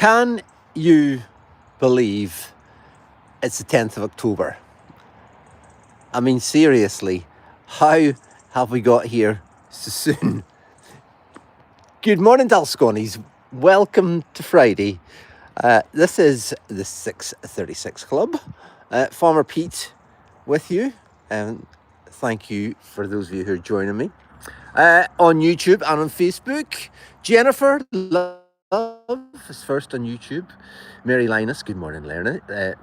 Can you believe it's the 10th of October? I mean, seriously, how have we got here so soon? Good morning, Dalsconis. Welcome to Friday. This is the 6:36 Club. Farmer Pete with you. And thank you for those of you who are joining me. On YouTube and on Facebook. Jennifer Love is first on YouTube. Mary Linus, good morning,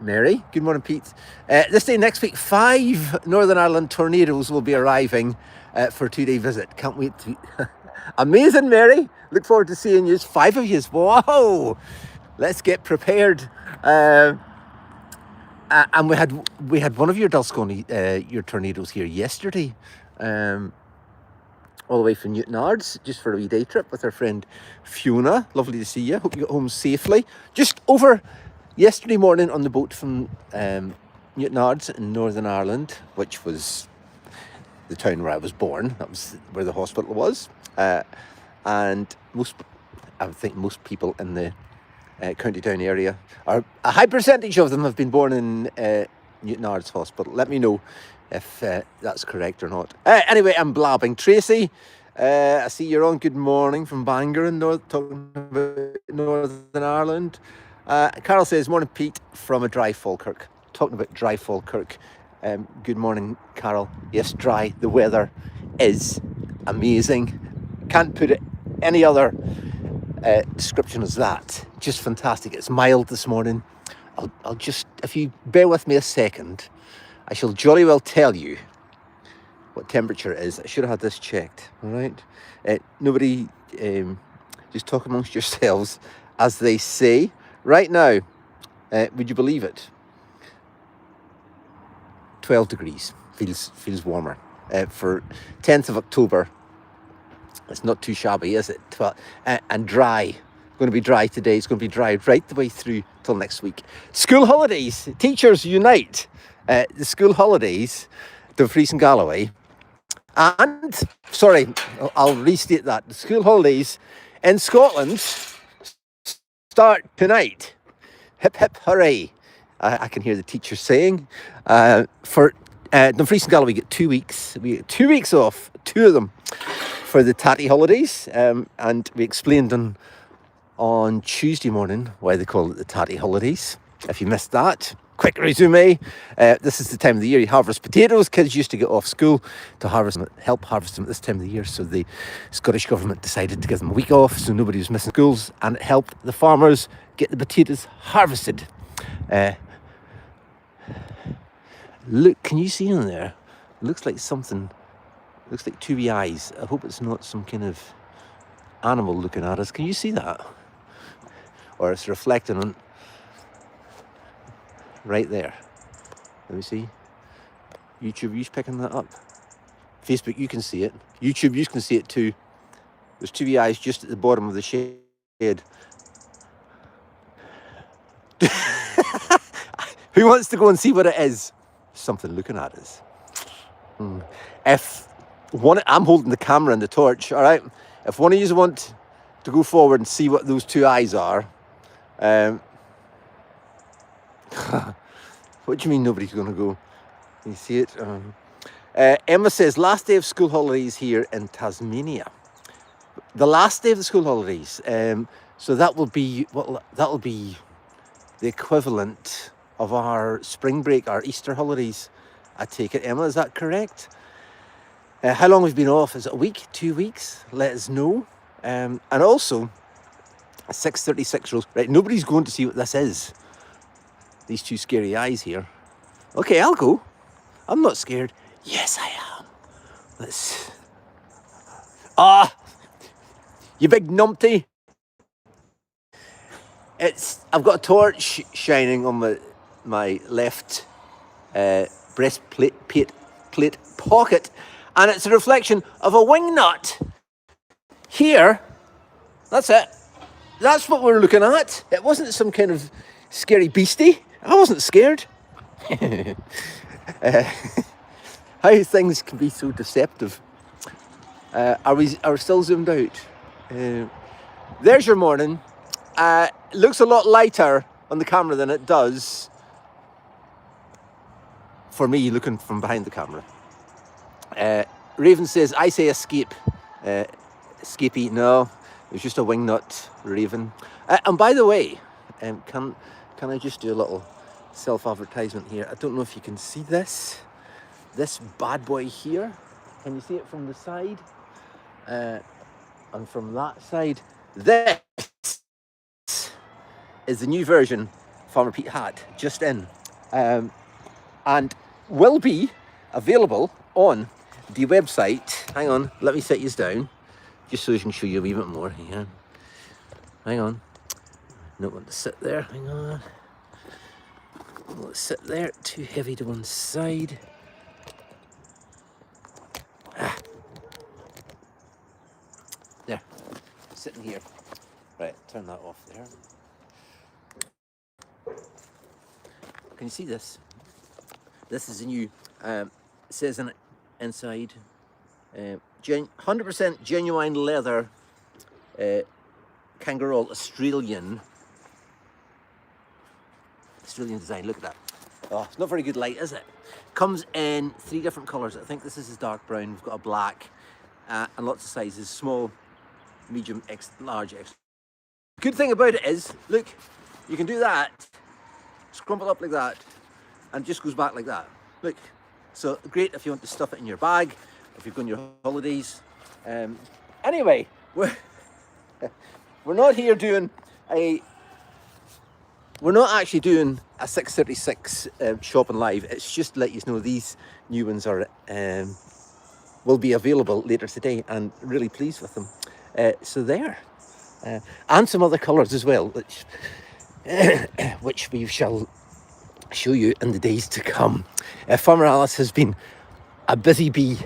Mary, good morning, Pete. This day next week, 5 Northern Ireland tornadoes will be arriving for a 2-day visit. Can't wait to... Amazing, Mary. Look forward to seeing you. 5 of you. Whoa! Let's get prepared. And we had one of your Dalscone, your tornadoes here yesterday. All the way from Newtonards, just for a wee day trip with our friend Fiona. Lovely to see you. Hope you got home safely. Just over yesterday morning on the boat from Newtonards in Northern Ireland, which was the town where I was born. That was where the hospital was. And I would think most people in the County Down area, or a high percentage of them, have been born in Newtonards Hospital. Let me know if that's correct or not. Anyway, I'm blabbing. Tracy, I see you're on. Good morning from Bangor in talking about Northern Ireland. Carol says, morning, Pete, from a dry Falkirk. Talking about dry Falkirk. Good morning, Carol. Yes, dry. The weather is amazing. Can't put it any other description as that. Just fantastic. It's mild this morning. I'll just, if you bear with me a second, I shall jolly well tell you what temperature it is. I should have had this checked, all right? Nobody, just talk amongst yourselves, as they say. Right now, would you believe it? 12 degrees, feels warmer. For 10th of October, it's not too shabby, is it? And dry. Going to be dry today. It's going to be dry right the way through till next week. School holidays. Teachers unite. The school holidays, Dumfries and Galloway, and, sorry, I'll restate that. The school holidays in Scotland start tonight. Hip, hip, hooray. I can hear the teachers saying. For Dumfries and Galloway, we get 2 weeks. We get 2 weeks off, 2 of them, for the tatty holidays. And we explained on Tuesday morning why they call it the tatty holidays. If you missed that, quick resume. This is the time of the year you harvest potatoes. Kids used to get off school to help harvest them at this time of the year. So the Scottish Government decided to give them a week off so nobody was missing schools, and it helped the farmers get the potatoes harvested. Look, can you see in there? It looks like something. Looks like 2 wee eyes. I hope it's not some kind of animal looking at us. Can you see that? Or it's reflecting on... right there. Let me see. YouTube, you picking that up? Facebook, you can see it. YouTube, you can see it too. There's 2 wee eyes just at the bottom of the shade. Who wants to go and see what it is? Something looking at us. I'm holding the camera and the torch, all right? If one of you want to go forward and see what those 2 eyes are, what do you mean nobody's going to go? Can you see it? Emma says, last day of school holidays here in Tasmania. The last day of the school holidays. So that will be the equivalent of our spring break, our Easter holidays, I take it. Emma, is that correct? How long we've been off? Is it a week, 2 weeks? Let us know. And also, 6:36 rules. Right, nobody's going to see what this is. These 2 scary eyes here. Okay, I'll go. I'm not scared. Yes, I am. Let's... you big numpty. I've got a torch shining on my left breastplate pocket, and it's a reflection of a wingnut. Here, that's it. That's what we're looking at. It wasn't some kind of scary beastie. I wasn't scared. How things can be so deceptive. Are we still zoomed out? There's your morning. it looks a lot lighter on the camera than it does for me looking from behind the camera. Raven says, I say escape. Escapey, no, it was just a wingnut, Raven. And by the way, can I just do a little self-advertisement here? I don't know if you can see this bad boy here. Can you see it from the side? And from that side, this is the new version Farmer Pete hat, just in, and will be available on the website. Hang on, let me set you down, just so I can show you a wee bit more here. Hang on, don't want to sit there, hang on. Let's sit there, too heavy to one side. There, sitting here. Right, turn that off there. Can you see this? This is a new, it says on it inside, 100% genuine leather, kangaroo Australian design. Look at that. Oh, it's not very good light, is it? Comes in 3 different colours. I think this is dark brown. We've got a black, and lots of sizes: small, medium, large, extra. Good thing about it is, look, you can do that, scrumple up like that, and it just goes back like that. Look, so great if you want to stuff it in your bag, if you've gone your holidays. Anyway, we're not here doing a. We're not actually doing a 636 shopping live. It's just to let you know these new ones are will be available later today, and really pleased with them. So there, and some other colours as well, which we shall show you in the days to come. Farmer Alice has been a busy bee,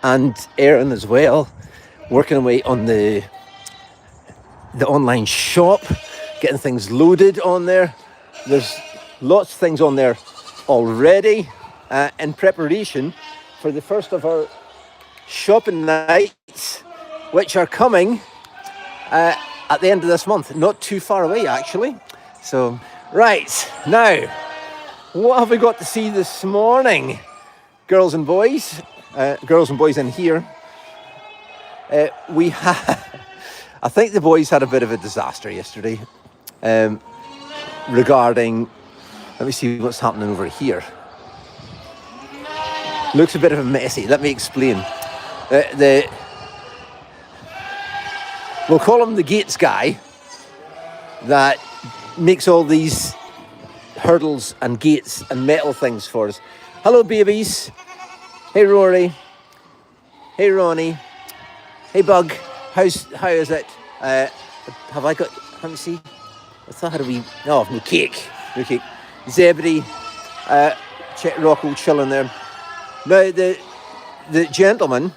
and Erin as well, working away on the online shop, getting things loaded on there. There's lots of things on there already in preparation for the first of our shopping nights, which are coming at the end of this month. Not too far away, actually. So, right, now, what have we got to see this morning? Girls and boys in here. We have, I think the boys had a bit of a disaster yesterday. Regarding, let me see what's happening over here. Looks a bit of a messy. Let me explain. We'll call him the gates guy that makes all these hurdles and gates and metal things for us. Hello, babies. Hey, Rory. Hey, Ronnie. Hey, Bug. How is it? Have I got? Let me see. I thought I had a wee. No cake. No cake. Zebedee. Rocco chilling there. Now the gentleman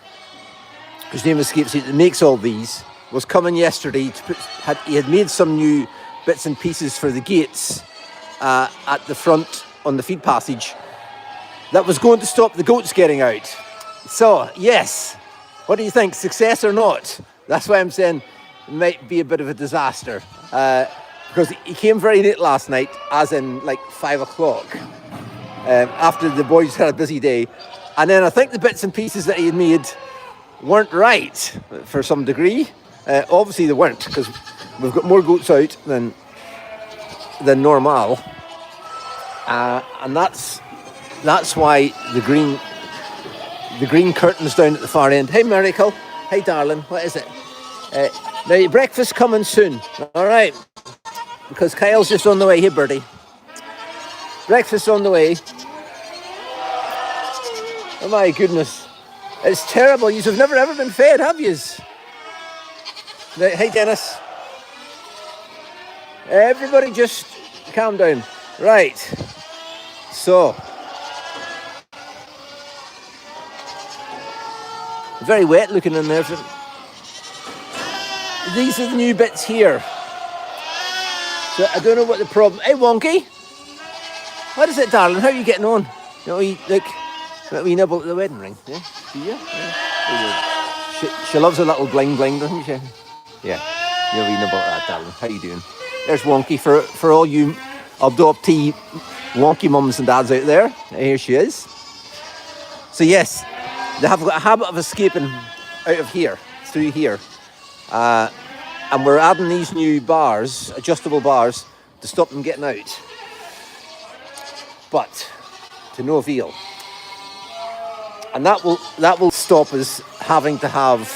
whose name escapes me that makes all these was coming yesterday to he had made some new bits and pieces for the gates at the front on the feed passage that was going to stop the goats getting out. So yes, what do you think? Success or not? That's why I'm saying it might be a bit of a disaster. Because he came very late last night, as in like 5 o'clock, after the boys had a busy day. And then I think the bits and pieces that he had made weren't right for some degree. Obviously they weren't, because we've got more goats out than normal. And that's why the green curtains down at the far end. Hey, Miracle. Hey, darling. What is it? Now, your breakfast coming soon. All right. Because Kyle's just on the way. Hey, birdie. Breakfast on the way. Oh, my goodness. It's terrible. You've never ever been fed, have yous? Hey, Dennis. Everybody just calm down. Right. So. Very wet looking in there. These are the new bits here. So I don't know what the problem. Hey, Wonky. What is it, darling? How are you getting on? You know, we nibble at the wedding ring. Yeah? Do you? Yeah. She loves a little bling bling, doesn't she? Yeah. You're reading about that, darling. How you doing? There's Wonky for all you adoptee wonky mums and dads out there. Here she is. So yes, they have got a habit of escaping out of here, through here. And we're adding these new bars, adjustable bars, to stop them getting out. But to no avail. And that will stop us having to have.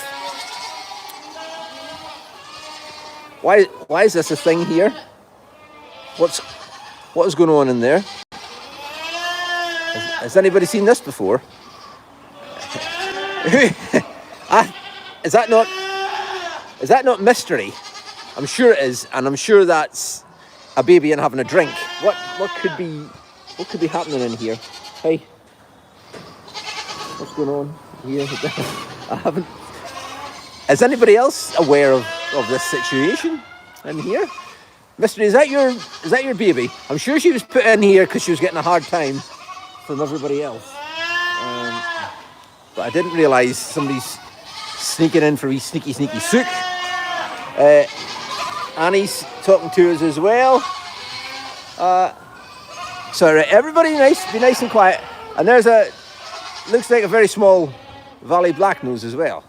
Why is this a thing here? What is going on in there? Has anybody seen this before? Is that not mystery? I'm sure it is, and I'm sure that's a baby and having a drink. What could be happening in here? Hey, what's going on here? I haven't. Is anybody else aware of this situation in here? Mystery, is that your baby? I'm sure she was put in here because she was getting a hard time from everybody else. But I didn't realise somebody's sneaking in for a wee sneaky sook. Annie's talking to us as well. So everybody be nice and quiet. And there's looks like a very small Valley Black Nose as well.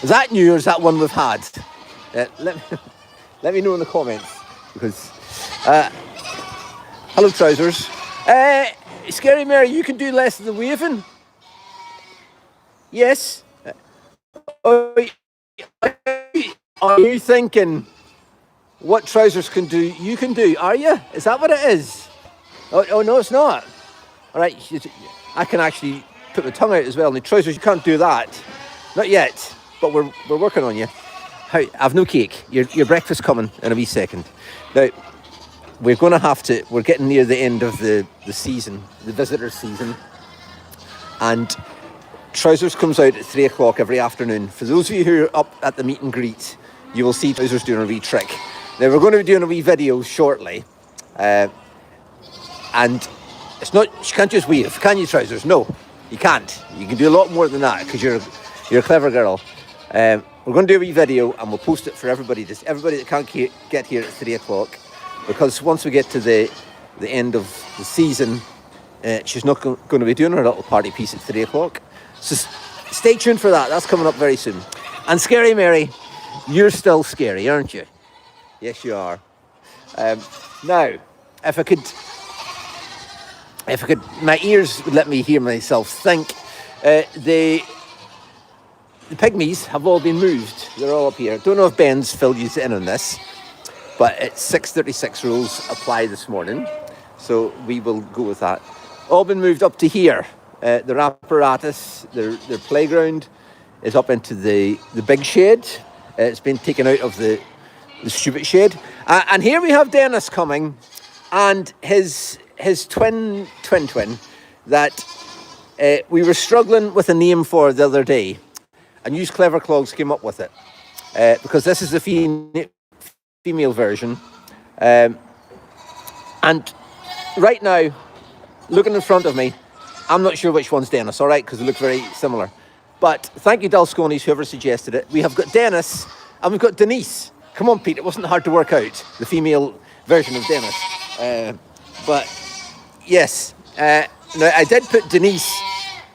Is that new or is that one we've had? Let me know in the comments, because hello Trousers. Scary Mary, you can do less of the waving. Yes. Are you thinking what Trousers can do? You can do. Are you? Is that what it is? Oh no, it's not. All right. I can actually put my tongue out as well. And the Trousers, you can't do that. Not yet. But we're working on you. I've no cake. Your breakfast coming in a wee second. Now, we're getting near the end of the season, the visitor season. And Trousers comes out at 3 o'clock every afternoon. For those of you who are up at the meet and greet, you will see Trousers doing a wee trick. Now, we're going to be doing a wee video shortly. And it's not, you can't just wave, can you, Trousers? No, you can't. You can do a lot more than that because you're a clever girl. We're going to do a wee video and we'll post it for everybody that can't get here at 3 o'clock, because once we get to the end of the season, she's not going to be doing her little party piece at 3 o'clock. So stay tuned for that. That's coming up very soon. And Scary Mary, you're still scary, aren't you? Yes, you are. Now, if I could, my ears would let me hear myself think. The pygmies have all been moved. They're all up here. Don't know if Ben's filled you in on this, but it's 6:36 rules apply this morning, so we will go with that. All been moved up to here. Their apparatus, their playground is up into the big shed. It's been taken out of the stupid shed. And here we have Dennis coming, and his twin that we were struggling with a name for the other day. And Use Clever Clogs came up with it, because this is the female version. And right now, looking in front of me, I'm not sure which one's Dennis, all right, because they look very similar. But thank you, Dalsconis, whoever suggested it. We have got Dennis and we've got Denise. Come on, Pete, it wasn't hard to work out, the female version of Dennis. But yes, now I did put Denise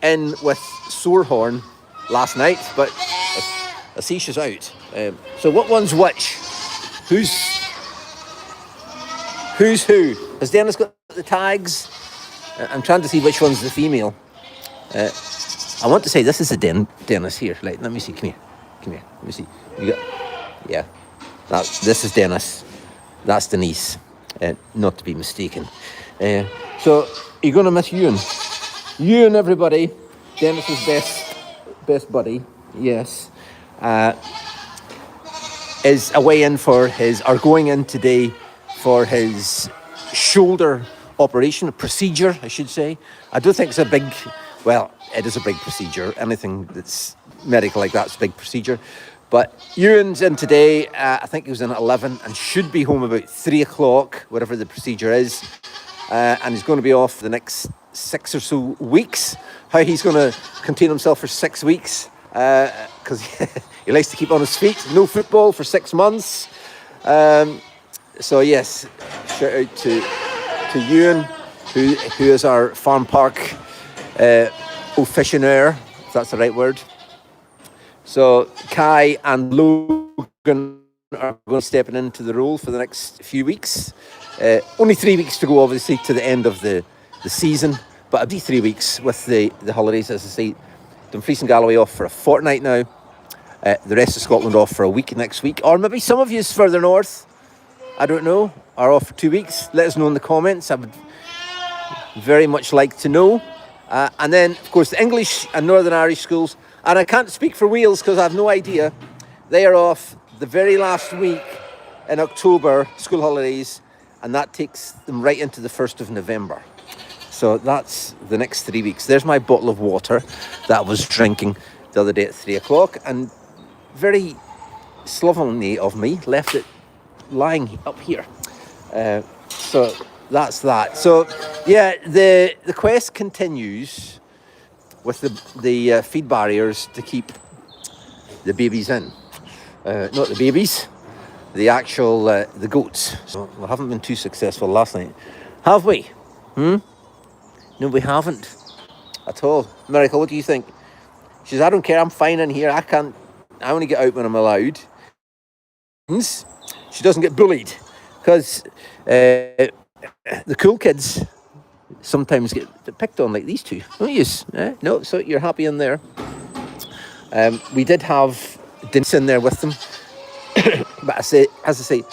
in with Sorehorn last night, but I see she's out. So what one's which? Who's who? Has Dennis got the tags? I'm trying to see which one's the female. I want to say this is the Dennis here. Let me see. Come here. Let me see. Yeah. This is Dennis. That's Denise. Not to be mistaken. So you're going to miss Ewan. Ewan, everybody. Dennis's best buddy. Yes. Is away in going in today for his shoulder operation, a procedure, I should say. I don't think it's it is a big procedure. Anything that's medical like that's a big procedure. But Ewan's in today. I think he was in at 11 and should be home about 3 o'clock, whatever the procedure is. And he's going to be off the next 6 or so weeks. How he's going to contain himself for 6 weeks, because he likes to keep on his feet. No football for 6 months. So yes, shout out to Ewan, who is our farm park officiateur, if that's the right word. So Kai and Logan are going to be stepping into the role for the next few weeks. Only 3 weeks to go, obviously, to the end of the season. But it'll be 3 weeks with the holidays, as I say. Dumfries and Galloway off for a fortnight now. The rest of Scotland off for a week next week. Or maybe some of you further north, I don't know, are off for 2 weeks. Let us know in the comments. I would very much like to know. And then, of course, the English and Northern Irish schools. And I can't speak for Wales because I have no idea. They are off the very last week in October, school holidays, and that takes them right into the 1st of November. So that's the next 3 weeks. There's my bottle of water that I was drinking the other day at 3 o'clock, and very slovenly of me left it lying up here. So that's that. So yeah, the quest continues with the feed barriers to keep the babies in. Not the babies, the actual the goats. So we haven't been too successful last night, have we? No, we haven't at all. Miracle, what do you think? She says, I don't care, I'm fine in here. I only get out when I'm allowed. She doesn't get bullied because the cool kids sometimes get picked on like these two, don't you? No, so you're happy in there. We did have Denise in there with them. But as I say,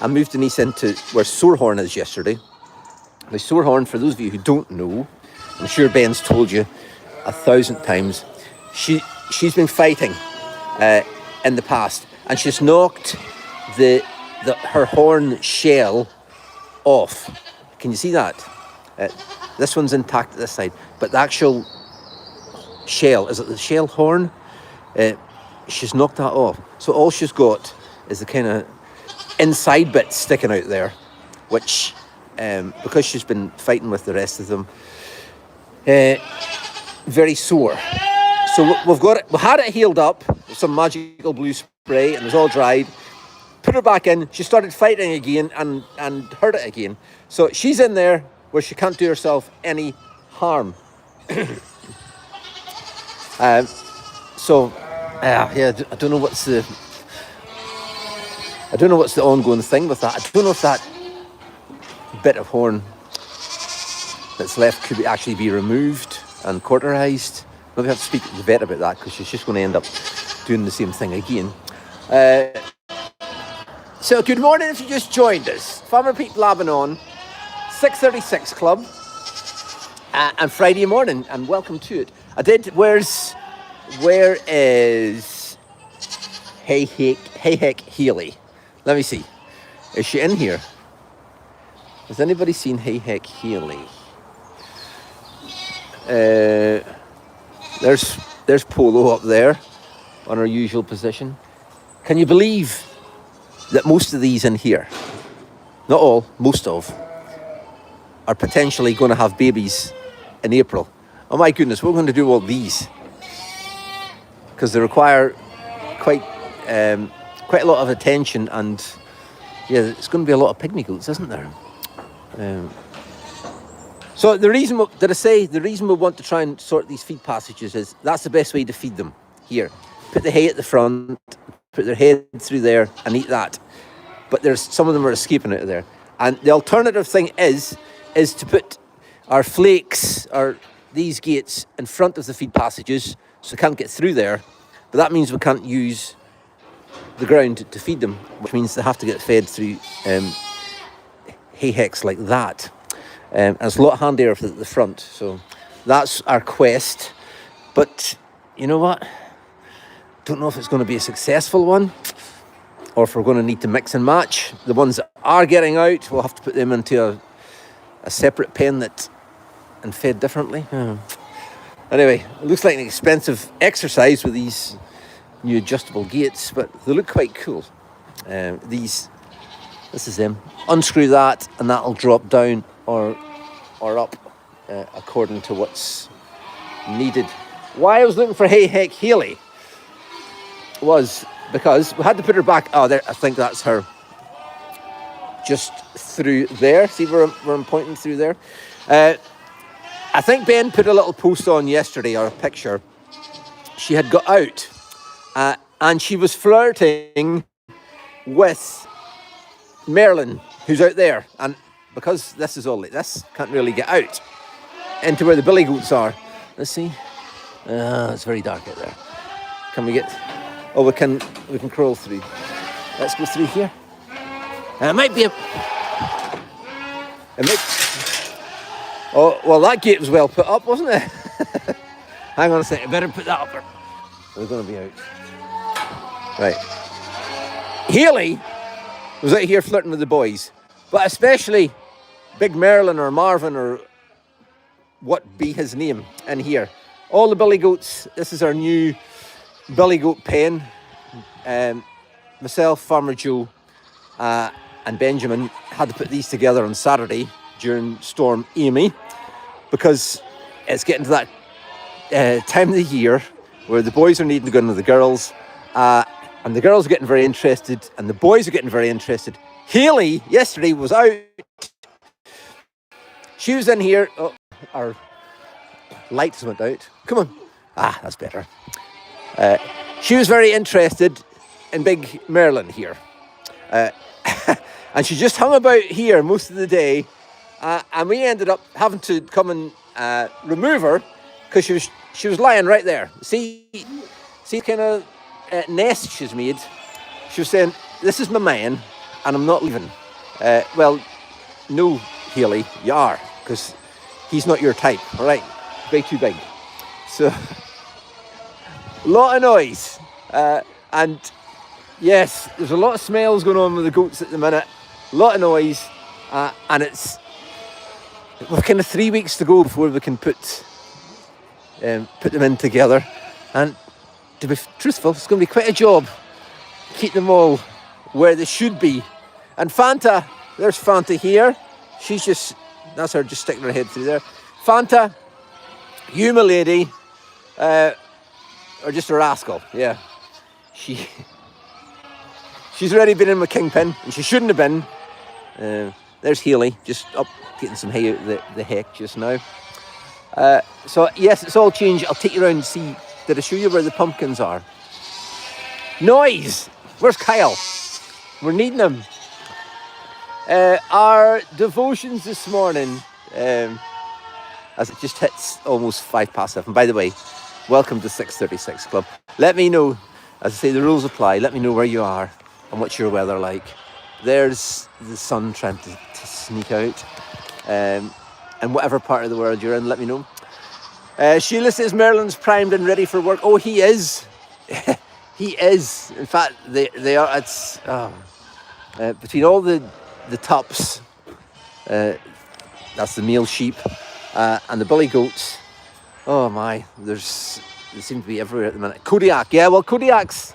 I moved Denise into where Sorehorn is yesterday. The Sorehorn, for those of you who don't know, I'm sure Ben's told you 1,000 times, she's been fighting in the past, and she's knocked her horn shell off. Can you see that? This one's intact at this side, but the actual shell, is it the shell horn? She's knocked that off. So all she's got is the kind of inside bit sticking out there, which, because she's been fighting with the rest of them, very sore. So we had it healed up with some magical blue spray, and it was all dried. Put her back in. She started fighting again and hurt it again. So she's in there where she can't do herself any harm. Yeah, I don't know what's the ongoing thing with that. I don't know if that bit of horn that's left could actually be removed and cauterized. Maybe I have to speak to the vet about that, because she's just going to end up doing the same thing again. So good morning if you just joined us. Farmer Pete blabbing on, 6:36 Club, and Friday morning, and welcome to it. Where is Hey Heck Healy? Let me see. Is she in here? Has anybody seen Hey Heck Healy? There's Polo up there on her usual position. Can you believe that most of these in here, not all, most of, are potentially going to have babies in April? Oh my goodness, we're going to do all these, because they require quite a lot of attention, and yeah, it's going to be a lot of pygmy goats, isn't there? So the reason we want to try and sort these feed passages is that's the best way to feed them. Here, put the hay at the front, put their head through there and eat that. But there's some of them are escaping out of there. And the alternative thing is to put our flakes, or these gates, in front of the feed passages, so they can't get through there. But that means we can't use the ground to feed them, which means they have to get fed through hay hecks like that. And it's a lot handier at the front. So that's our quest. But you know what? Don't know if it's going to be a successful one, or if we're going to need to mix and match. The ones that are getting out, we'll have to put them into a separate pen and fed differently. Anyway, it looks like an expensive exercise with these new adjustable gates, but they look quite cool. This is them. Unscrew that, and that'll drop down or up according to what's needed. Why I was looking for Hey Heck Healy was because we had to put her back. Oh, there, I think that's her. Just through there. See where I'm pointing through there? I think Ben put a little post on yesterday, or a picture. She had got out and she was flirting with Merlin, who's out there. And because this is all like this, can't really get out into where the billy goats are. Let's see. It's very dark out there. Can we get... Oh, we can crawl through. Let's go through here. It might be a... It might... Oh, well, that gate was well put up, wasn't it? Hang on a second. I better put that up. We're going to be out. Right. Haley was out here flirting with the boys, but especially Big Merlin or Marvin or what be his name in here. All the billy goats. This is our new billy goat pen. Myself, Farmer Joe, and Benjamin had to put these together on Saturday during Storm Amy, because it's getting to that time of the year where the boys are needing to go into the girls, and the girls are getting very interested, and the boys are getting very interested. Haley yesterday was out. She was in here. Oh, our lights went out. Come on. That's better. She was very interested in Big Merlin here. And she just hung about here most of the day. And we ended up having to come and remove her because she was lying right there. See kind of nest she's made. She was saying, "This is my man, and I'm not leaving." Well, no, Haley, you are, because he's not your type. All right, way too big. So, a lot of noise, and yes, there's a lot of smells going on with the goats at the minute. A lot of noise, and we've kind of 3 weeks to go before we can put them in together. And to be truthful, it's going to be quite a job. Keep them all where they should be. And Fanta, there's Fanta here. That's her just sticking her head through there. Fanta, you, my lady, are just a rascal. Yeah, she's already been in with Kingpin, and she shouldn't have been. There's Haley, just up getting some hay out the heck just now. So yes, it's all changed. I'll take you around and see. Did I show you where the pumpkins are? Noise! Where's Kyle? We're needing him. Our devotions this morning, as it just hits almost 7:05. By the way, welcome to 636 Club. Let me know, as I say, the rules apply. Let me know where you are and what's your weather like. There's the sun trying to sneak out. And whatever part of the world you're in, let me know. Sheila says Merlin's primed and ready for work. Oh, he is. He is. In fact, they are. It's between all the tups. That's the male sheep, and the billy goats. Oh my, they seem to be everywhere at the minute. Kodiak, yeah. Well, Kodiak's.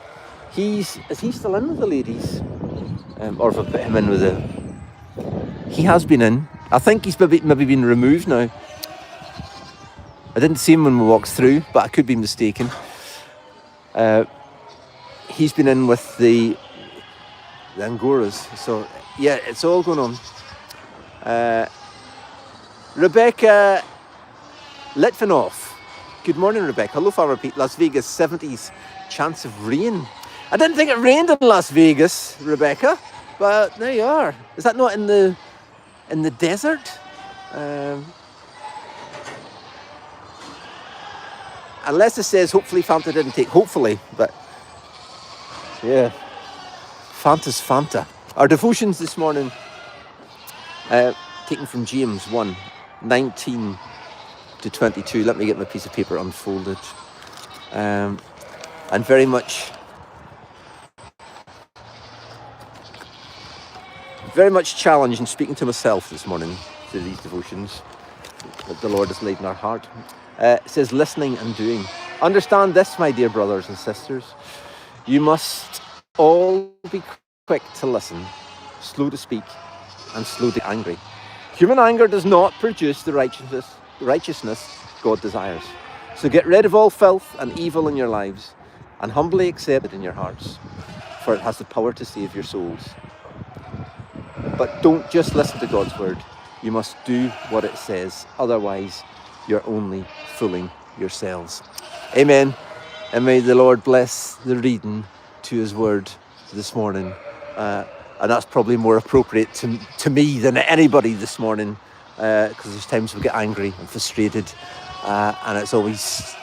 Is he still in with the ladies? Or if I put him in with he has been in. I think he's maybe been removed now. I didn't see him when we walked through, but I could be mistaken. He's been in with the Angoras. So, yeah, it's all going on. Rebecca Litvinoff. Good morning, Rebecca. Hello, Farmer Pete. Las Vegas, 70s chance of rain. I didn't think it rained in Las Vegas, Rebecca, but there you are. Is that not in the desert? Unless it says hopefully Fanta didn't take hopefully, but yeah, Fanta's Fanta. Our devotions this morning, taken from James 1, 19 to 22. Let me get my piece of paper unfolded. And very much challenged in speaking to myself this morning through these devotions that the Lord has laid in our heart. It says listening and doing. Understand this, my dear brothers and sisters. You must all be quick to listen, slow to speak, and slow to angry. Human anger does not produce the righteousness God desires. So get rid of all filth and evil in your lives, and humbly accept it in your hearts, for it has the power to save your souls. But don't just listen to God's word. You must do what it says. Otherwise, you're only fooling yourselves. Amen. And may the Lord bless the reading to his word this morning. And that's probably more appropriate to me than anybody this morning, because there's times we get angry and frustrated, and it's always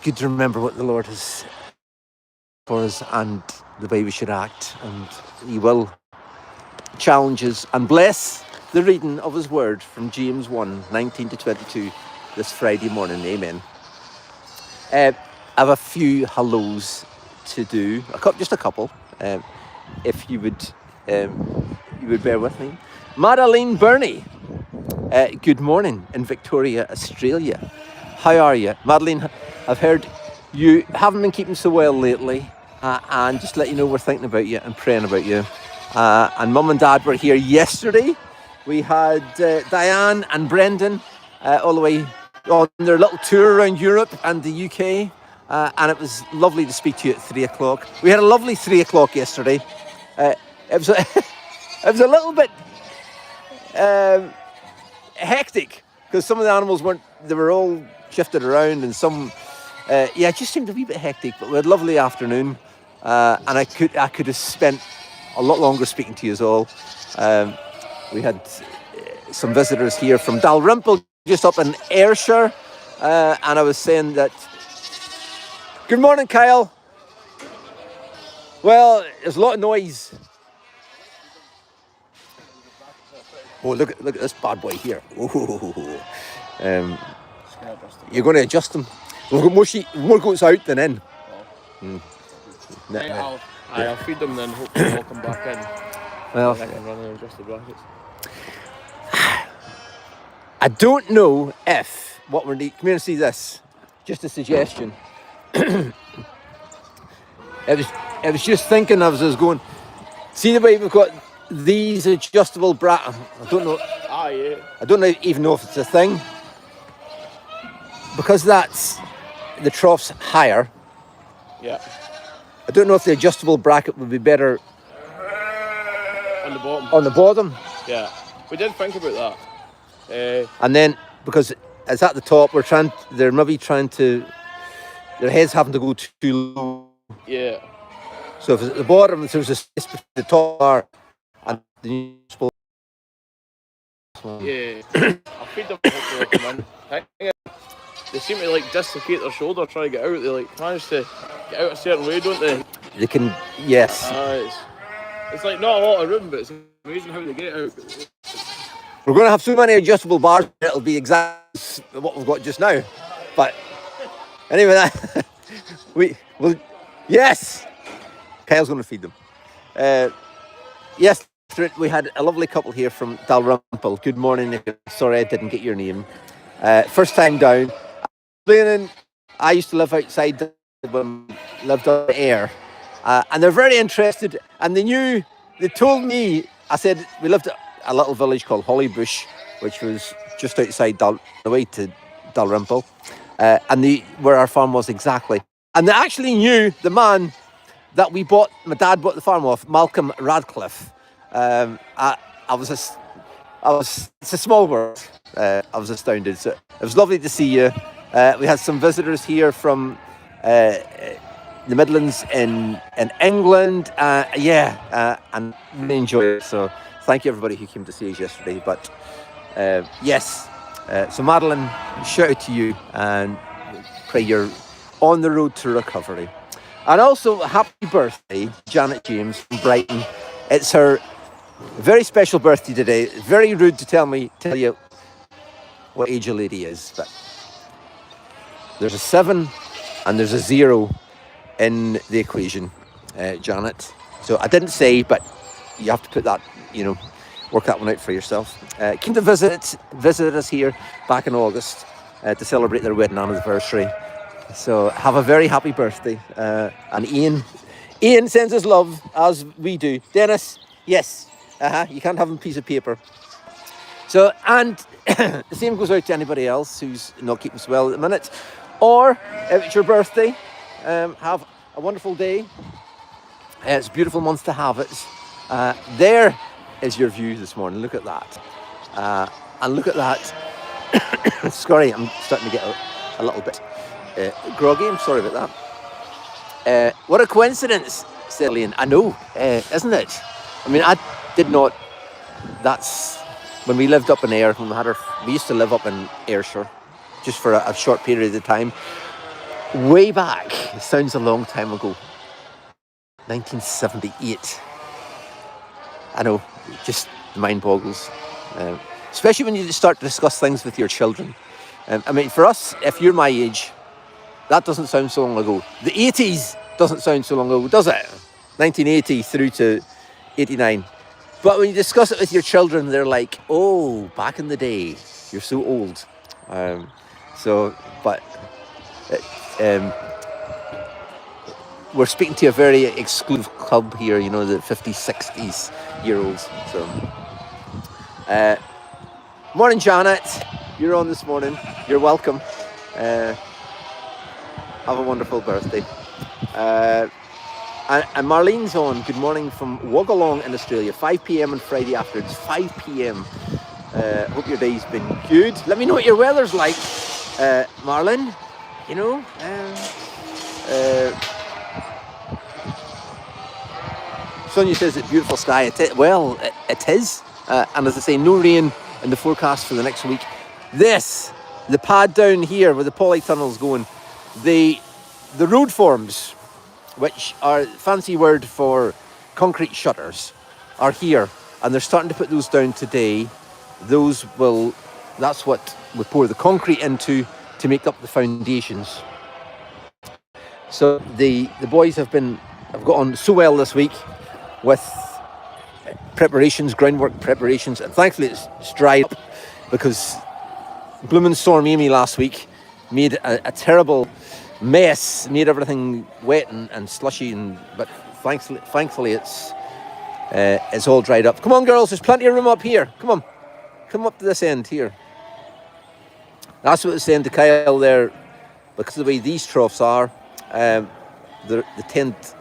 good to remember what the Lord has for us and the way we should act, and he will challenge us and bless the reading of his word from James 1:19-22 this Friday morning. Amen. I have a few hellos to do, just a couple, if you would bear with me. Madeline Burney, good morning in Victoria, Australia. How are you? Madeline, I've heard you haven't been keeping so well lately, and just to let you know, we're thinking about you and praying about you. And Mum and Dad were here yesterday. We had Diane and Brendan all the way on their little tour around Europe and the UK, and it was lovely to speak to you at 3 o'clock. We had a lovely 3 o'clock yesterday. It was a little bit hectic because some of the animals they were all shifted around, and some it just seemed a wee bit hectic, but we had a lovely afternoon, and I could have spent a lot longer speaking to you all. We had some visitors here from Dalrymple, just up in Ayrshire, and I was saying that, good morning, Kyle. Well, there's a lot of noise. Oh, look at this bad boy here. You're going to adjust them. We've got more goats out than in. I'll feed them, then hopefully they'll come back in. Well, I can run and adjust the brackets. I don't know if what we're needing. Come here and see this. Just a suggestion. I was just thinking as I was going. See the way we've got these adjustable brackets. I don't know. Yeah. I don't even know if it's a thing, because that's the trough's higher. Yeah. I don't know if the adjustable bracket would be better On the bottom. on the bottom. Yeah. We did think about that. And then, because it's at the top, they're maybe trying to, their heads having to go too low. Yeah. So if it's at the bottom, if there's a space between the top bar and the Yeah. I'll feed them hopefully they'll come in. They seem to dislocate their shoulder trying to get out. They manage to get out a certain way, don't they? They can, yes. It's not a lot of room, but it's amazing how they get out. We're going to have so many adjustable bars, it'll be exactly what we've got just now. But anyway, yes! Kyle's going to feed them. Yes, we had a lovely couple here from Dalrymple. Good morning. Sorry I didn't get your name. First time down. I used to live outside when I lived on the air. And they're very interested. And they told me, I said, we lived at a little village called Hollybush, which was just outside the way to Dalrymple. And where our farm was exactly. And they actually knew the man that my dad bought the farm off, Malcolm Radcliffe. It's a small world. I was astounded. So it was lovely to see you. We had some visitors here from the Midlands in England. And really enjoyed it. So thank you everybody who came to see us yesterday. But yes, so Madeline, shout out to you and pray you're on the road to recovery. And also, happy birthday, Janet James from Brighton. It's her very special birthday today. It's very rude to tell you what age a lady is, but there's a 7 and there's a 0 in the equation, Janet. So I didn't say, but you have to put that, work that one out for yourself. Came to visit us here back in August to celebrate their wedding anniversary. So have a very happy birthday. And Ian sends us love, as we do. Dennis, yes, you can't have a piece of paper. So, and the same goes out to anybody else who's not keeping so well at the minute. Or if it's your birthday, Have a wonderful day. It's a beautiful month to have it. There is your view this morning. Look at that. And look at that. Sorry, I'm starting to get a little bit groggy. I'm sorry about that. What a coincidence, said Lane. I know, isn't it? I mean, I did not. That's when we lived up in Ayr. When we used to live up in Ayrshire, just for a short period of time. Way back. It sounds a long time ago. 1978. I know, just mind boggles. Especially when you start to discuss things with your children. I mean, for us, if you're my age, that doesn't sound so long ago. The 80s doesn't sound so long ago, does it? 1980 through to 89. But when you discuss it with your children, they're like, oh, back in the day, you're so old. We're speaking to a very exclusive club here, you know, the 50s, 60s year olds. So, morning, Janet. You're on this morning. You're welcome. Have a wonderful birthday. And Marlene's on. Good morning from Wogalong in Australia. 5 p.m. on Friday afternoon. It's 5 p.m. Hope your day's been good. Let me know what your weather's like, Marlene. You know. Sonia says it's beautiful sky. It is. And as I say, no rain in the forecast for the next week. The pad down here where the polytunnel's going, the road forms, which are fancy word for concrete shutters, are here, and they're starting to put those down today. That's what we pour the concrete into to make up the foundations. So the boys have got on so well this week with groundwork preparations, and thankfully it's dried up, because blooming Storm Amy last week made a terrible mess, made everything wet and slushy, but thankfully it's all dried up. Come on, girls, there's plenty of room up here. Come up to this end here. That's what it's saying to Kyle there, because of the way these troughs are, they can't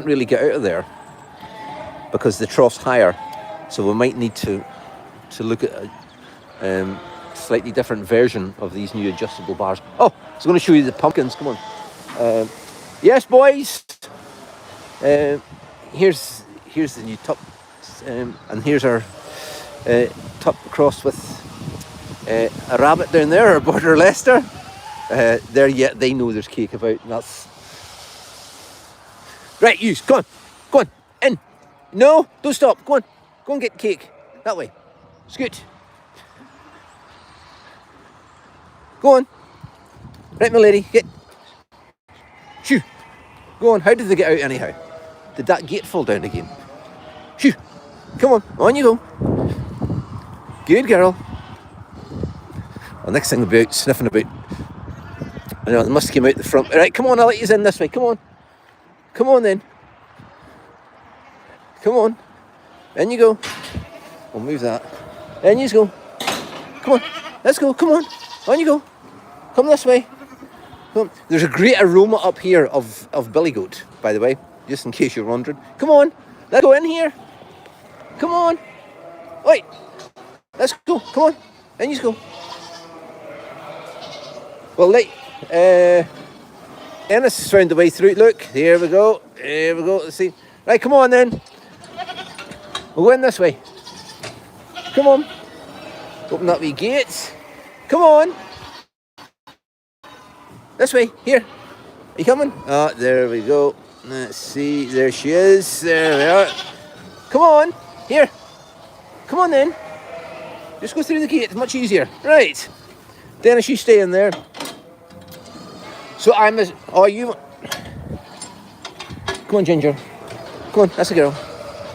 really get out of there because the trough's higher. So we might need to look at a slightly different version of these new adjustable bars. Oh, I was going to show you the pumpkins. Come on. Yes, boys. Here's the new top, and here's our top cross with a rabbit down there, our border Leicester. They know there's cake about. That's right. You go on, in. No, don't stop. Go and get cake that way. Scoot. Go on. Right, my lady, get. Shoo. Go on. How did they get out anyhow? Did that gate fall down again? Shoo. Come on you go. Good girl. Well, next thing about sniffing about. I know, they must have came out the front. Right, come on, I'll let you in this way. Come on then. Come on. In you go. We'll move that. In you go. Come on. Let's go. Come on you go. Come this way. Come. There's a great aroma up here of billy goat, by the way, just in case you're wondering. Come on. Let's go in here. Come on. Wait. Let's go. Come on. In you go. Well, Ennis found the way through. Look, here we go. Let's see. Right, come on then. We'll go in this way. Come on. Open that wee gate. Come on. This way. Here. Are you coming? Oh, there we go. Let's see. There she is. There we are. Come on. Here. Come on then. Just go through the gate. It's much easier. Right. Dennis, you stay in there. So you. Come on, Ginger. Come on, that's a girl.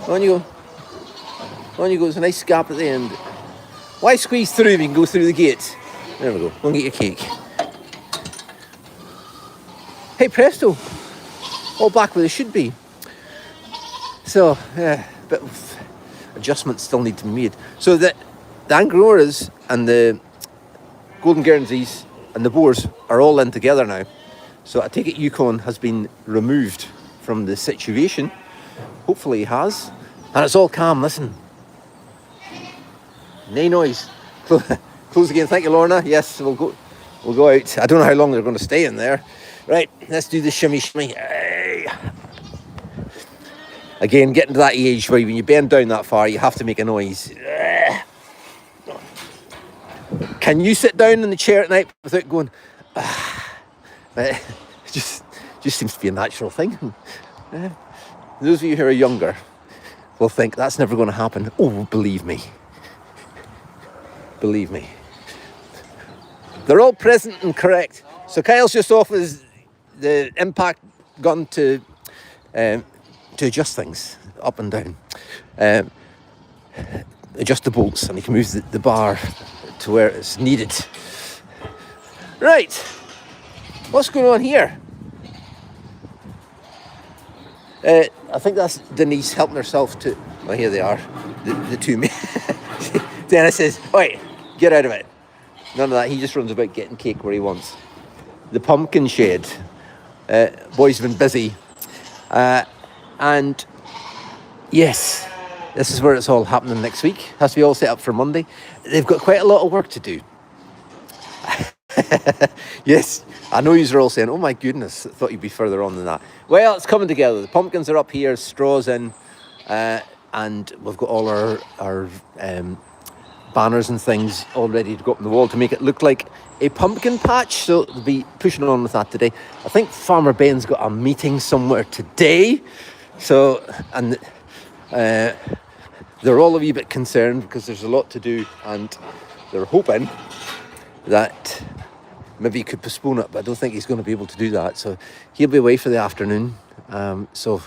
On you go. There's a nice gap at the end. Why squeeze through if you can go through the gate? There we go. Go and get your cake. Hey, presto. All back where they should be. So, a bit of adjustments still need to be made. So the Angoras and the Golden Guernseys and the Boers are all in together now. So I take it Yukon has been removed from the situation. Hopefully he has. And it's all calm, listen. No noise. Close again, thank you Lorna. Yes, we'll go out. I don't know how long they're going to stay in there. Right, let's do the shimmy. Hey. Again, getting to that age where when you bend down that far, you have to make a noise. Can you sit down in the chair at night without going, It just seems to be a natural thing. Those of you who are younger will think that's never going to happen. Oh, believe me. Believe me. They're all present and correct. So Kyle's just off with the impact gun to adjust things up and down. Adjust the bolts, and he can move the bar to where it's needed. Right. What's going on here? I think that's Denise helping herself to... Well, here they are, the two men. Dennis says, "Oi, get out of it." None of that. He just runs about getting cake where he wants. The pumpkin shed. Boys have been busy. And yes, this is where it's all happening next week. Has to be all set up for Monday. They've got quite a lot of work to do. Yes, I know you're all saying, "Oh my goodness, I thought you'd be further on than that." Well, it's coming together. The pumpkins are up here, straws in, and we've got all our banners and things all ready to go up on the wall to make it look like a pumpkin patch. So they'll be pushing on with that today. I think Farmer Ben's got a meeting somewhere today. So, and they're all a wee bit concerned because there's a lot to do, and they're hoping that maybe he could postpone it, but I don't think he's going to be able to do that. So he'll be away for the afternoon. So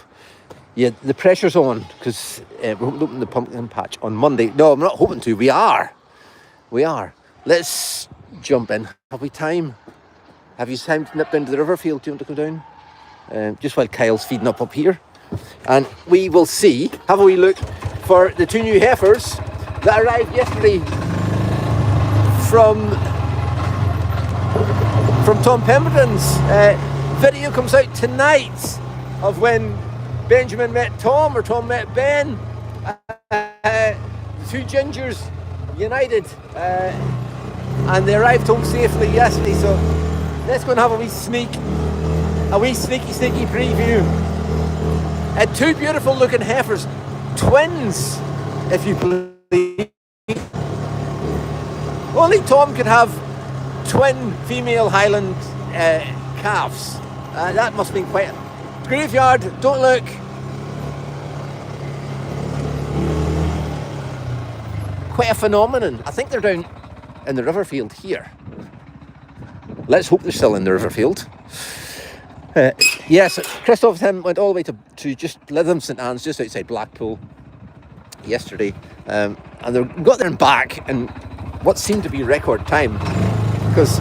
yeah, the pressure's on because we're hoping to open the pumpkin patch on Monday. No, I'm not hoping to. We are. Let's jump in. Have we time? Have you time to nip into the river field? Do you want to come down? Just while Kyle's feeding up here. And we will see, have a wee look for the two new heifers that arrived yesterday from Tom Pemberton's. Video comes out tonight of when Benjamin met Tom, or Tom met Ben. The two gingers united, and they arrived home safely yesterday. So let's go and have a wee sneaky preview. Two beautiful looking heifers, twins, if you believe. Only Tom could have twin female Highland calves. That must have been quite a graveyard. Don't look. Quite a phenomenon. I think they're down in the river field here. Let's hope they're still in the river field. Yes, Christoph Tim went all the way to just Lytham St Anne's, just outside Blackpool, yesterday, and they got there and back in what seemed to be record time, because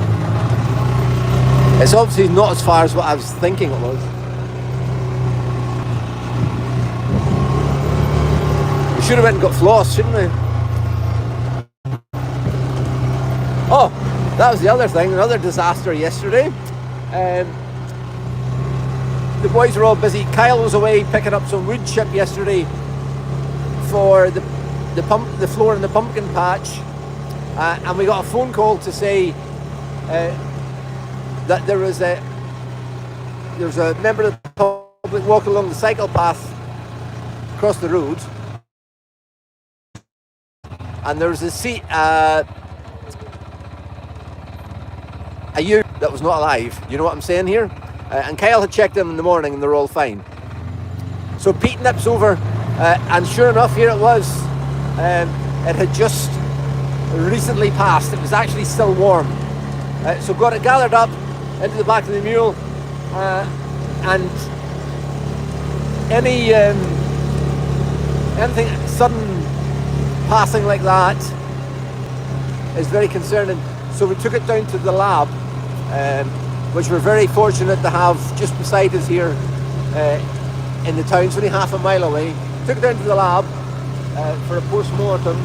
it's obviously not as far as what I was thinking it was. We should have went and got floss, shouldn't we? Oh, that was the other thing, another disaster yesterday. The boys were all busy. Kyle was away picking up some wood chip yesterday for the floor in the pumpkin patch, and we got a phone call to say that there was a member of the public walking along the cycle path across the road, and there was a ewe that was not alive. You know what I'm saying here? And Kyle had checked them in the morning and they're all fine. So Pete nips over, and sure enough, here it was. It had just recently passed. It was actually still warm. So got it gathered up into the back of the mule, and anything sudden passing like that is very concerning. So we took it down to the lab, which we're very fortunate to have just beside us here in the town. It's only half a mile away. Took it down to the lab for a post-mortem,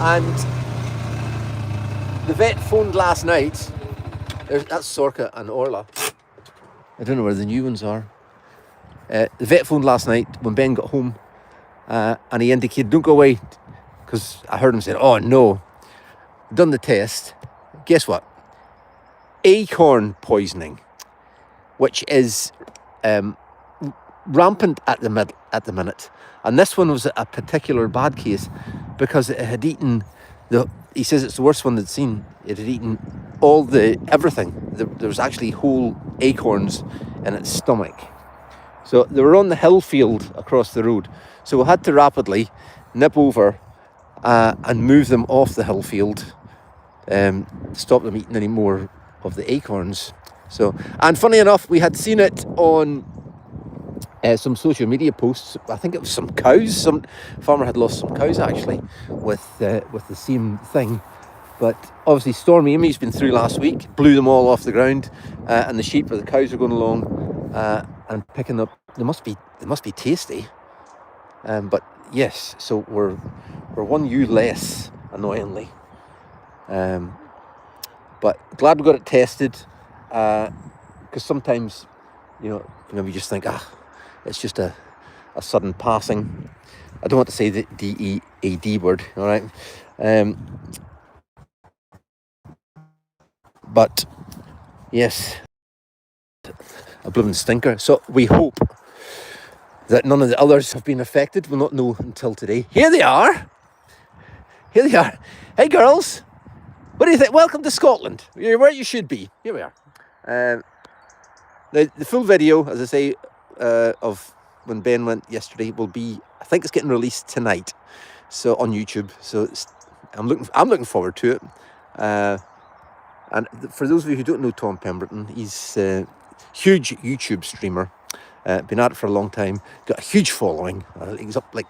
and the vet phoned last night. That's Sorka and Orla. I don't know where the new ones are. The vet phoned last night when Ben got home, and he indicated, don't go away, because I heard him say, oh no, done the test. Guess what? Acorn poisoning, which is rampant at the minute. And this one was a particular bad case because it had eaten he says it's the worst one they'd seen. It had eaten everything. There was actually whole acorns in its stomach. So they were on the hill field across the road. So we had to rapidly nip over and move them off the hill field, stop them eating any more of the acorns. So, and funny enough, we had seen it on some social media posts. I think it was some cows. Some farmer had lost some cows actually with the same thing. But obviously Storm Amy's been through last week, blew them all off the ground, and the sheep or the cows are going along and picking up. They must be tasty. But yes, so we're one ewe less, annoyingly. But glad we got it tested, because sometimes, you know, we just think, it's just a sudden passing. I don't want to say the D-E-A-D word, all right? But yes, a blooming stinker. So we hope that none of the others have been affected. We'll not know until today. Here they are. Hey girls, what do you think? Welcome to Scotland. You're where you should be. Here we are. The full video, as I say, of when Ben went yesterday will be, I think it's getting released tonight, so on YouTube. So I'm looking forward to it. And for those of you who don't know Tom Pemberton, he's a huge YouTube streamer. Been at it for a long time. Got a huge following. He's up like,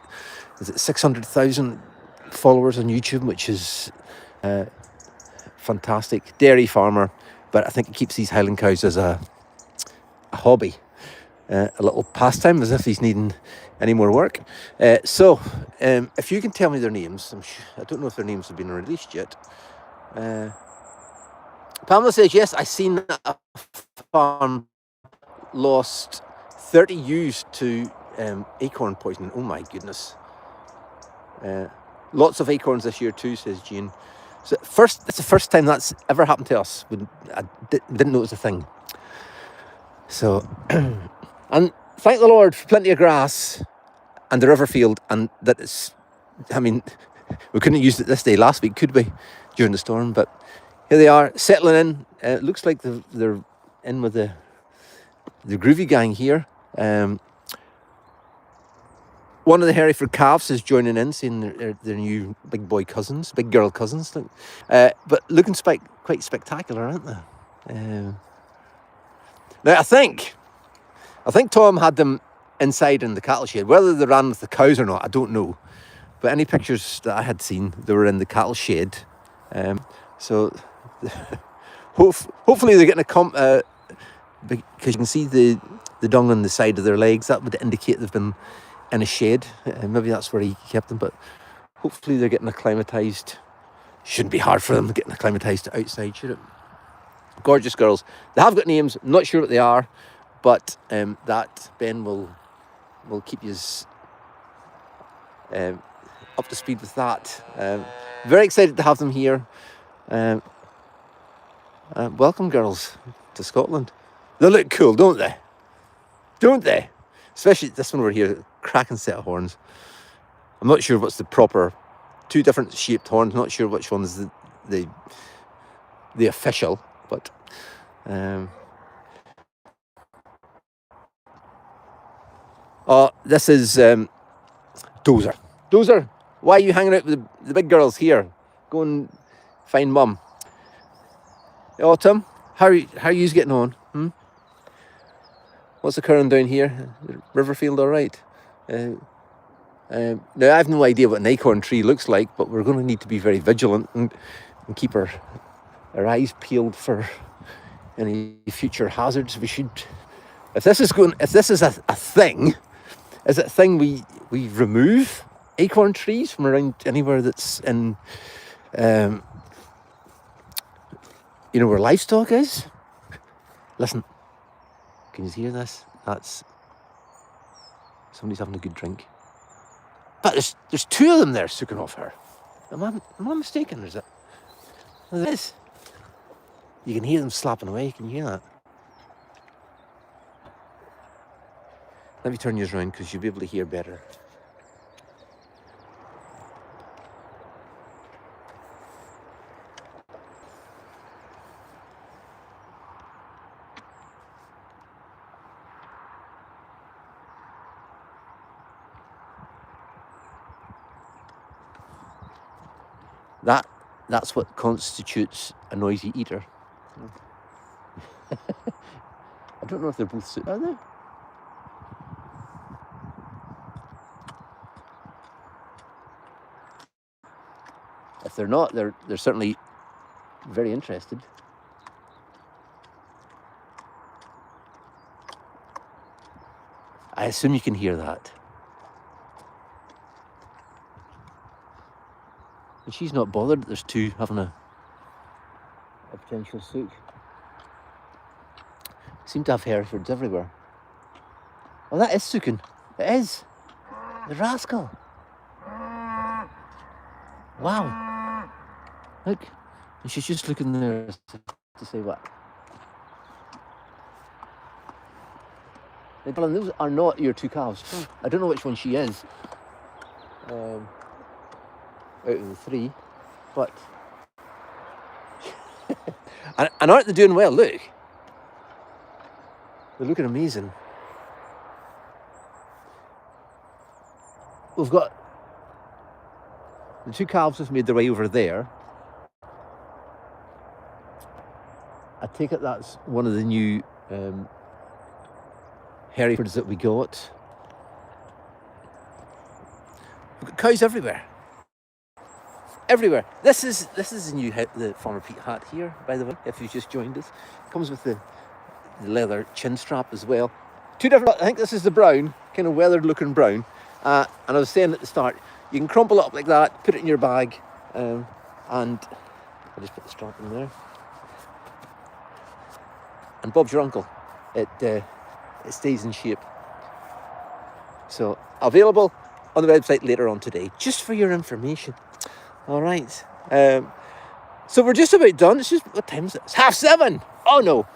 is it 600,000 followers on YouTube, which is fantastic. Dairy farmer, but I think he keeps these Highland cows as a hobby, a little pastime, as if he's needing any more work. So if you can tell me their names, I don't know if their names have been released yet. Pamela says, yes, I seen a farm lost 30 ewes to acorn poisoning. Oh my goodness. Lots of acorns this year too, says Jean. So it's the first time that's ever happened to us. I didn't know it was a thing. So, and thank the Lord for plenty of grass and the river field, and that is, I mean, we couldn't have used it this day last week, could we, during the storm? But here they are, settling in. It looks like they're in with the groovy gang here. One of the Hereford calves is joining in, seeing their new big girl cousins. But looking quite spectacular, aren't they? Now, I think Tom had them inside in the cattle shed. Whether they ran with the cows or not, I don't know. But any pictures that I had seen, they were in the cattle shed. So hopefully they're getting because you can see the dung on the side of their legs. That would indicate they've been in a shed. Maybe that's where he kept them. But hopefully they're getting acclimatised. Shouldn't be hard for them getting acclimatised to outside, should it? Gorgeous girls. They have got names. I'm not sure what they are, but that Ben will keep you up to speed with that. Very excited to have them here. Welcome, girls, to Scotland. They look cool, don't they? Don't they? Especially this one over here, cracking set of horns. I'm not sure what's the proper, two different shaped horns. Not sure which one's the official. But this is Dozer. Dozer, why are you hanging out with the big girls here? Go and find Mum. Autumn, how are you getting on? What's occurring down here? Riverfield, all right? Now, I have no idea what an acorn tree looks like, but we're going to need to be very vigilant and keep our eyes peeled for any future hazards. We should, if this is a thing, is it a thing we remove acorn trees from around anywhere that's in, where livestock is? Listen, Can you hear this? That's somebody's having a good drink. But there's two of them there sucking off her. Am I mistaken? Or is it? There is. You can hear them slapping away. Can you hear that? Let me turn yours around because you'll be able to hear better. That's what constitutes a noisy eater. I don't know if they're both are they? If they're not, they're certainly very interested. I assume you can hear that. And she's not bothered that there's two having a potential sook. Seem to have Herefords everywhere. Oh, that is sooking. It is. The rascal. Wow. Look. And she's just looking there to say what? Hey, Dylan, those are not your two calves. I don't know which one she is. Out of the three. But... and aren't they doing well? Look. They're looking amazing. We've got the two calves have made their way over there. I take it that's one of the new Herefords that we got. We've got cows everywhere. Everywhere. This is the new the Farmer Pete hat here, by the way, if you've just joined us. Comes with the leather chin strap as well. Two different, I think this is the brown, kind of weathered looking brown. And I was saying at the start, you can crumple it up like that, put it in your bag, and I'll just put the strap in there. And Bob's your uncle. It stays in shape. So available on the website later on today, just for your information. All right. So we're just about done. It's just, what time is it? It's 7:30. Oh no,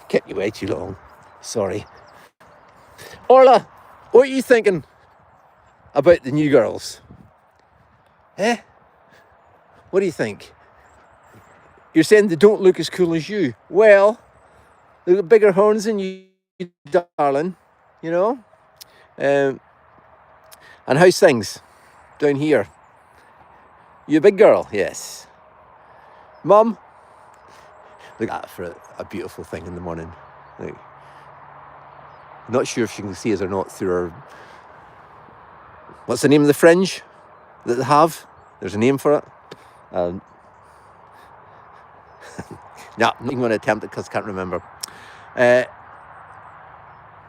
kept you way too long. Sorry. Orla, what are you thinking about the new girls? Eh? What do you think? You're saying they don't look as cool as you. Well, they've got bigger horns than you, darling. You know? And how's things down here? You a big girl? Yes. Mum? Look at that for a beautiful thing in the morning. Like, not sure if she can see us or not through her... What's the name of the fringe that they have? There's a name for it. No, I'm not even going to attempt it because I can't remember.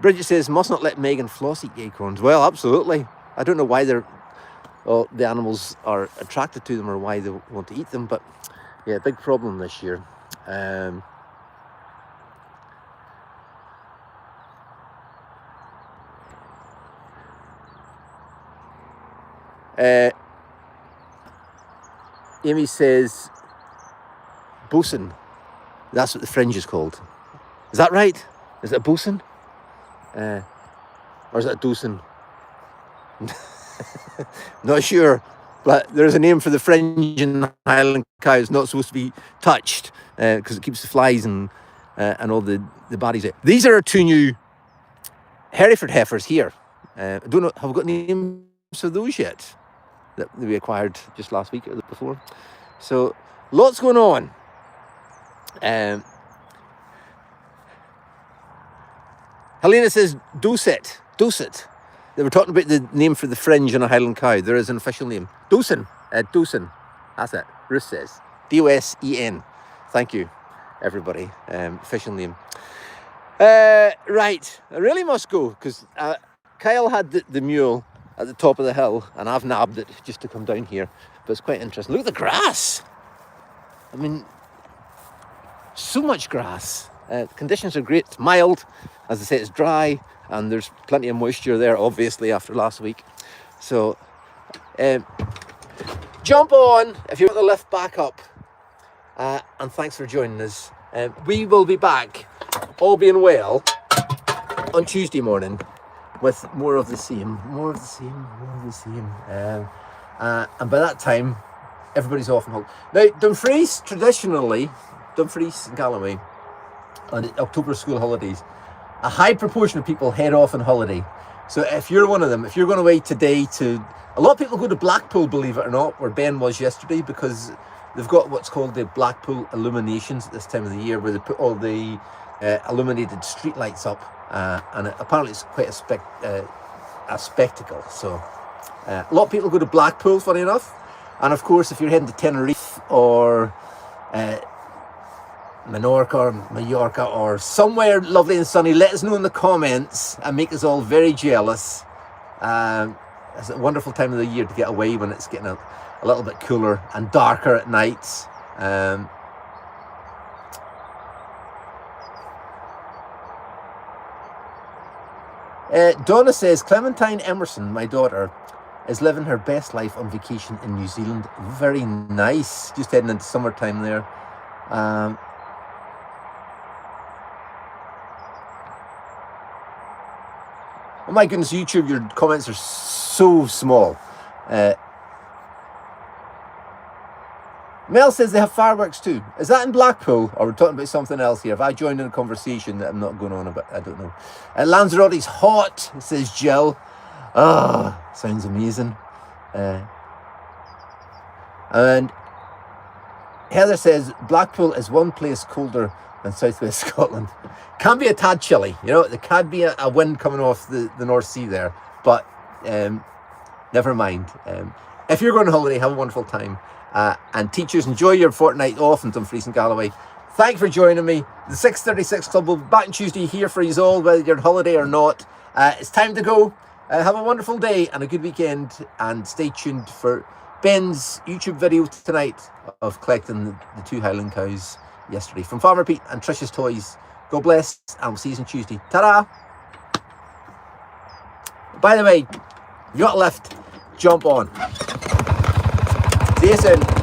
Bridget says, must not let Meg and Floss eat acorns. Well, absolutely. I don't know why the animals are attracted to them or why they want to eat them, but yeah, big problem this year. Amy says, bosun. That's what the fringe is called. Is that right? Is it a bosun? Or is it a dosun? Not sure, but there's a name for the fringe in Highland cows. Not supposed to be touched because it keeps the flies and all the baddies out. These are our two new Hereford heifers here. I don't know, have we got names for those yet? That we acquired just last week or the before. So lots going on. Helena says Docet. They were talking about the name for the fringe on a Highland cow. There is an official name. Dosen. Dosen. That's it. Ruth says. Dosen. Thank you, everybody. Official name. Right. I really must go because Kyle had the mule at the top of the hill and I've nabbed it just to come down here. But it's quite interesting. Look at the grass. I mean, so much grass. The conditions are great. It's mild. As I say, it's dry, and there's plenty of moisture there, obviously, after last week. So, jump on if you want to lift back up. And thanks for joining us. We will be back, all being well, on Tuesday morning with more of the same. And by that time, everybody's off on holiday. Now, Dumfries, traditionally, Dumfries and Galloway, on October school holidays, a high proportion of people head off on holiday. So if you're one of them, if you're going away today to... A lot of people go to Blackpool, believe it or not, where Ben was yesterday, because they've got what's called the Blackpool illuminations at this time of the year, where they put all the illuminated street lights up, and apparently it's quite a spectacle. So a lot of people go to Blackpool, funny enough. And of course, if you're heading to Tenerife or Mallorca or somewhere lovely and sunny, let us know in the comments and make us all very jealous. It's a wonderful time of the year to get away when it's getting a little bit cooler and darker at nights. Donna says, Clementine Emerson, my daughter, is living her best life on vacation in New Zealand. Very nice. Just heading into summertime there. Oh my goodness, YouTube, your comments are so small. Mel says they have fireworks too. Is that in Blackpool? Or we're talking about something else here? Have I joined in a conversation that I'm not going on about? I don't know. Lanzarote's hot, says Jill. Ah, sounds amazing. And Heather says Blackpool is one place colder than southwest Scotland. Can be a tad chilly, you know. There can be a wind coming off the North Sea there, but never mind. If you're going on holiday, have a wonderful time. And teachers, enjoy your fortnight off in Dumfries and Galloway. Thank you for joining me. The 636 Club will be back on Tuesday here for you all, whether you're on holiday or not. It's time to go. Have a wonderful day and a good weekend, and stay tuned for Ben's YouTube video tonight of collecting the 2 Highland cows yesterday from Farmer Pete and Trish's Toys. God bless, and we'll see you on Tuesday. Ta-da! By the way, if you got a lift, jump on. See you soon.